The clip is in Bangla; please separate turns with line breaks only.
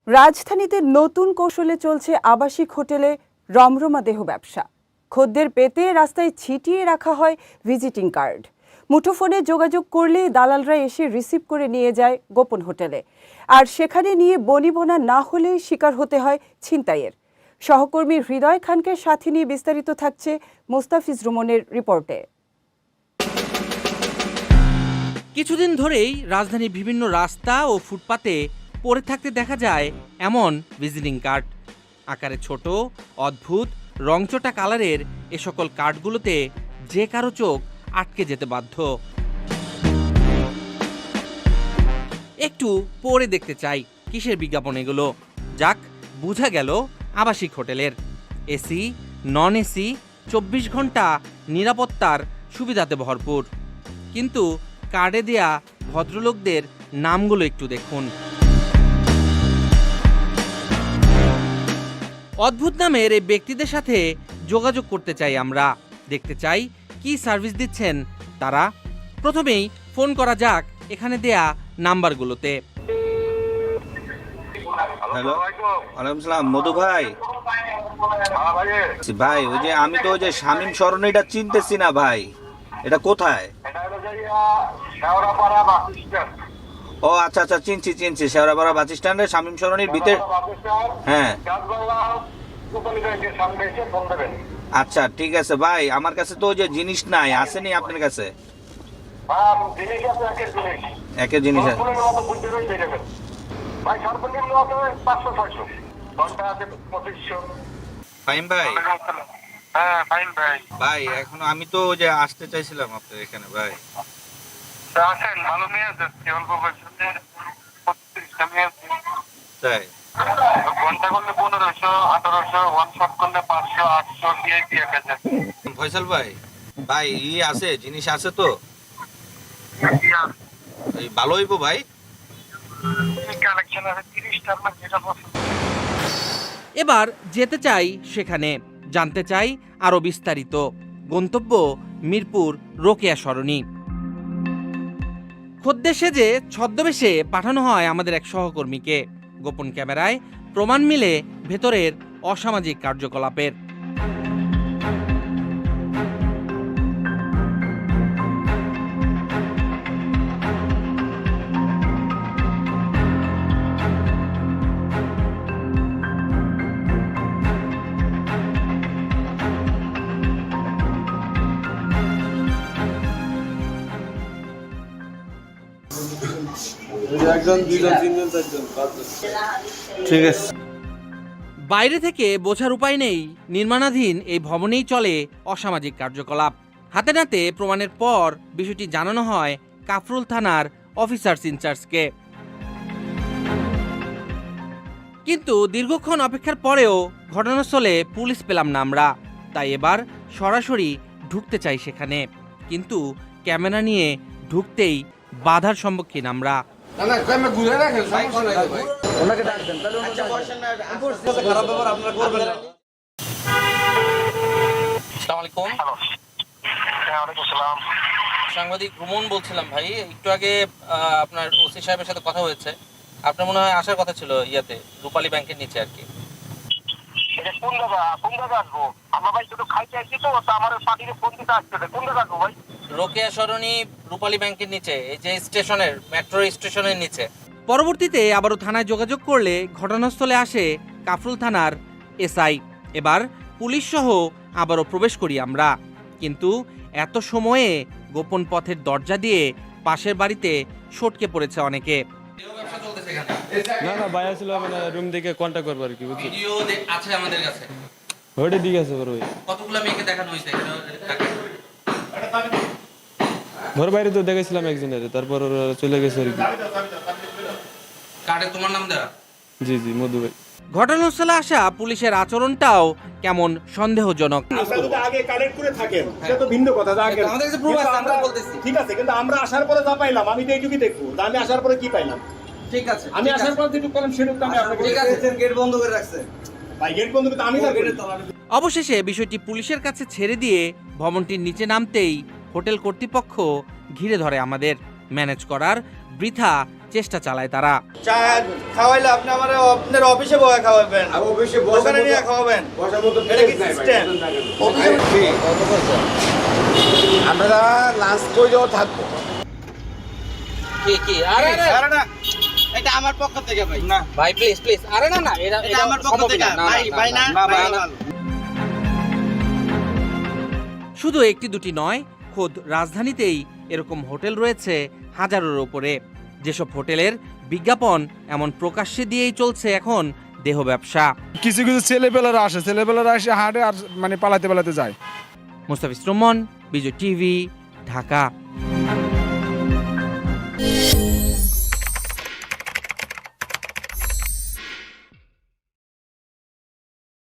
রাজধানীতে নতুন কৌশলে চলছে আবাসিক হোটেলে রমরমা দেহ ব্যবসা। খদ্দের পেতে রাস্তায় ছিটিয়ে রাখা হয় ভিজিটিং কার্ড। মুঠোফোনে যোগাযোগ করলেই দালালরা এসে রিসিভ করে নিয়ে যায় গোপন হোটেলে, আর সেখানে নিয়ে বনিবনা না হলেই শিকার হতে হয় ছিনতাইয়ের। সহকর্মী হৃদয় খানকে সাথে নিয়ে বিস্তারিত থাকছে মোস্তাফিজ রুমনের রিপোর্টে।
কিছুদিন ধরেই রাজধানীর বিভিন্ন রাস্তা ও ফুটপাতে পড়ে থাকতে দেখা যায় এমন ভিজিটিং কার্ড। আকারে ছোট, অদ্ভুত, রংচটা কালারের এ সকল কার্ডগুলোতে যে কারো চোখ আটকে যেতে বাধ্য। একটু পড়ে দেখতে চাই কিসের বিজ্ঞাপন এগুলো। যাক, বোঝা গেল আবাসিক হোটেলের। এসি, নন এসি, 24 ঘন্টা নিরাপত্তার সুবিধাতে ভরপুর। কিন্তু কার্ডে দেয়া ভদ্রলোকদের নামগুলো একটু দেখুন। অদ্ভুত নামের এই ব্যক্তিদের সাথে যোগাযোগ করতে চাই আমরা, দেখতে চাই কি সার্ভিস দিচ্ছেন তারা। প্রথমেই ফোন করা যাক এখানে দেয়া নাম্বারগুলোতে।
হ্যালো, ওয়ালাইকুম সালাম। মধু ভাই, ভাই ওই যে আমি তো ওই যে শামীম সরণিটা চিনতেছি না ভাই, এটা কোথায়? ও আচ্ছা আচ্ছা, চিনছি শেওড়াপাড়া বাস স্ট্যান্ডে শামীম সরণির ভিতরে। হ্যাঁ আচ্ছা ঠিক আছে ভাই, আমার কাছে তো ওই যে জিনিস নাই, আসেনি আপনার কাছে? একের জিনিস আছে ফাইন ভাই।
হ্যাঁ ফাইন ভাই।
ভাই এখন আমি তো ওই যে আসতে চাইছিলাম আপনার এখানে ভাই।
আসেন, ভালো নিয়ে যাচ্ছি, অল্প পয়সাতে 35টা নিয়ে যাচ্ছি।
তাই
ঘন্টা করলে 1500, 1800, ওয়ান শট করলে 500, 800, ভিআইপি 1000।
ফয়সাল ভাই, ভাই আছে জিনিস আছে তো? এই ভালো হইব ভাই।
কালেকশন আছে 30টা, আপনার যেটা পছন্দ।
এবার যেতে চাই সেখানে, জানতে চাই আরো বিস্তারিত। গন্তব্য মিরপুর রোকেয়া সরণি। খদ্দের সেজে ছদ্মবেশে পাঠানো হয় আমাদের এক সহকর্মীকে। গোপন ক্যামেরায় প্রমাণ মিলে ভেতরের অসামাজিক কার্যকলাপের।
ঠিক আছে।
বাইরে থেকে বোঝার উপায় নেই নির্মাণাধীন এই ভবনেই চলে অসামাজিক কার্যকলাপ। হাতে নাতে প্রমাণের পর বিষয়টি জানানো হয় কাফরুল থানার অফিসার্স ইনচার্জকে। কিন্তু দীর্ঘক্ষণ অপেক্ষার পরেও ঘটনাস্থলে পুলিশ পেলাম না আমরা। তাই এবার সরাসরি ঢুকতে চাই সেখানে, কিন্তু ক্যামেরা নিয়ে ঢুকতেই বাধার সম্মুখীন আমরা। সাংবাদিক রুমন বলছিলাম ভাই, একটু আগে আপনার ওসি সাহেবের সাথে কথা হয়েছে। আপনার মনে হয় আসার কথা ছিল ইয়াতে, রূপালী ব্যাংকের নিচে আর কি।
কোন জায়গা আসবো? আমরা ভাই শুধু খাইতে আসছি তো, আমার পার্টিকে ফোন দিতে আসছে। কোন জায়গা আসবো ভাই?
রোকেয়া সরণি রূপালী ব্যাংকের নিচে, এই যে স্টেশনের, মেট্রো স্টেশনের নিচে। পরবর্তীতে আবারও থানায় যোগাযোগ করলে ঘটনাস্থলে আসে কাফরুল থানার এসআই। এবার পুলিশ সহ আবারও প্রবেশ করি আমরা, কিন্তু এত সময়ে গোপন পথের দরজা দিয়ে পাশের বাড়িতে সটকে পড়েছে অনেকে।
না না ভাই আসলে মানে রুম থেকে কন্টাক্ট করবো আর কি, বুঝছি।
ভিডিও আছে আমাদের কাছে,
ওইটা দিকে আছে বড় ভাই।
কতগুলো মেয়েকে দেখানো হয়েছে
ঘর বাইরে তো দেখেছিলাম একজনের, তারপর ওরা চলে গেছে আর কি।
কার্ডে তোমার নাম দেওয়া?
জি জি, মধু ভাই।
ঘটনাস্থলে আসা পুলিশের আচরণটাও কেমন সন্দেহজনক।
আপনারা যদি আগে কালেক্ট করে থাকেন সেটা তো ভিন্ন কথা।
আমাদের কাছে প্রুফ আছে, আমরা বলতেছি।
ঠিক আছে, কিন্তু আমরা আসার পরে যা পাইলাম, আমি তো এইটুকুই দেখবো। আমি আসার পরে কি পাইলাম?
ঠিক আছে,
আমি আসার পরে যেটুকু পেলাম সেটুকু আমি আপনাকে।
ঠিক আছে,
গেট বন্ধ করে রাখছে ভাই, গেট বন্ধ করে আমি
অবশেষে বিষয়টি পুলিশের কাছে ছেড়ে দিয়ে ভবনটির নিচে নামতেই হোটেল কর্তৃপক্ষ ঘিরে ধরে আমাদের। ম্যানেজ করার বৃথা চেষ্টা চালায় তারা।
চা খাওয়াইলে আপনি আমার আপনার অফিসে বসে খাওয়াবেন, দোকানে নিয়ে খাওয়াবেন, এটা কি সিস্টেম?
আমরা লাঞ্চ করেও থাকবো।
কি আরে
আরে না, এটা আমার পক্ষ থেকে ভাই। না
ভাই প্লিজ আরে না
এটা আমার পক্ষ থেকে ভাই না ভাই।
শুধু একটি দুটি নয়, খোদ রাজধানীতেই এরকম হোটেল রয়েছে হাজারের ওপরে, যেসব হোটেলের বিজ্ঞাপন এমন প্রকাশ্যে দিয়েই চলছে এখন দেহ ব্যবসা।
কিছু কিছু ছেলেপেলেরা আসে হাটে আর মানে পালাতে যায়।
মুস্তাফিজ রহমান, বিজয় টিভি, ঢাকা।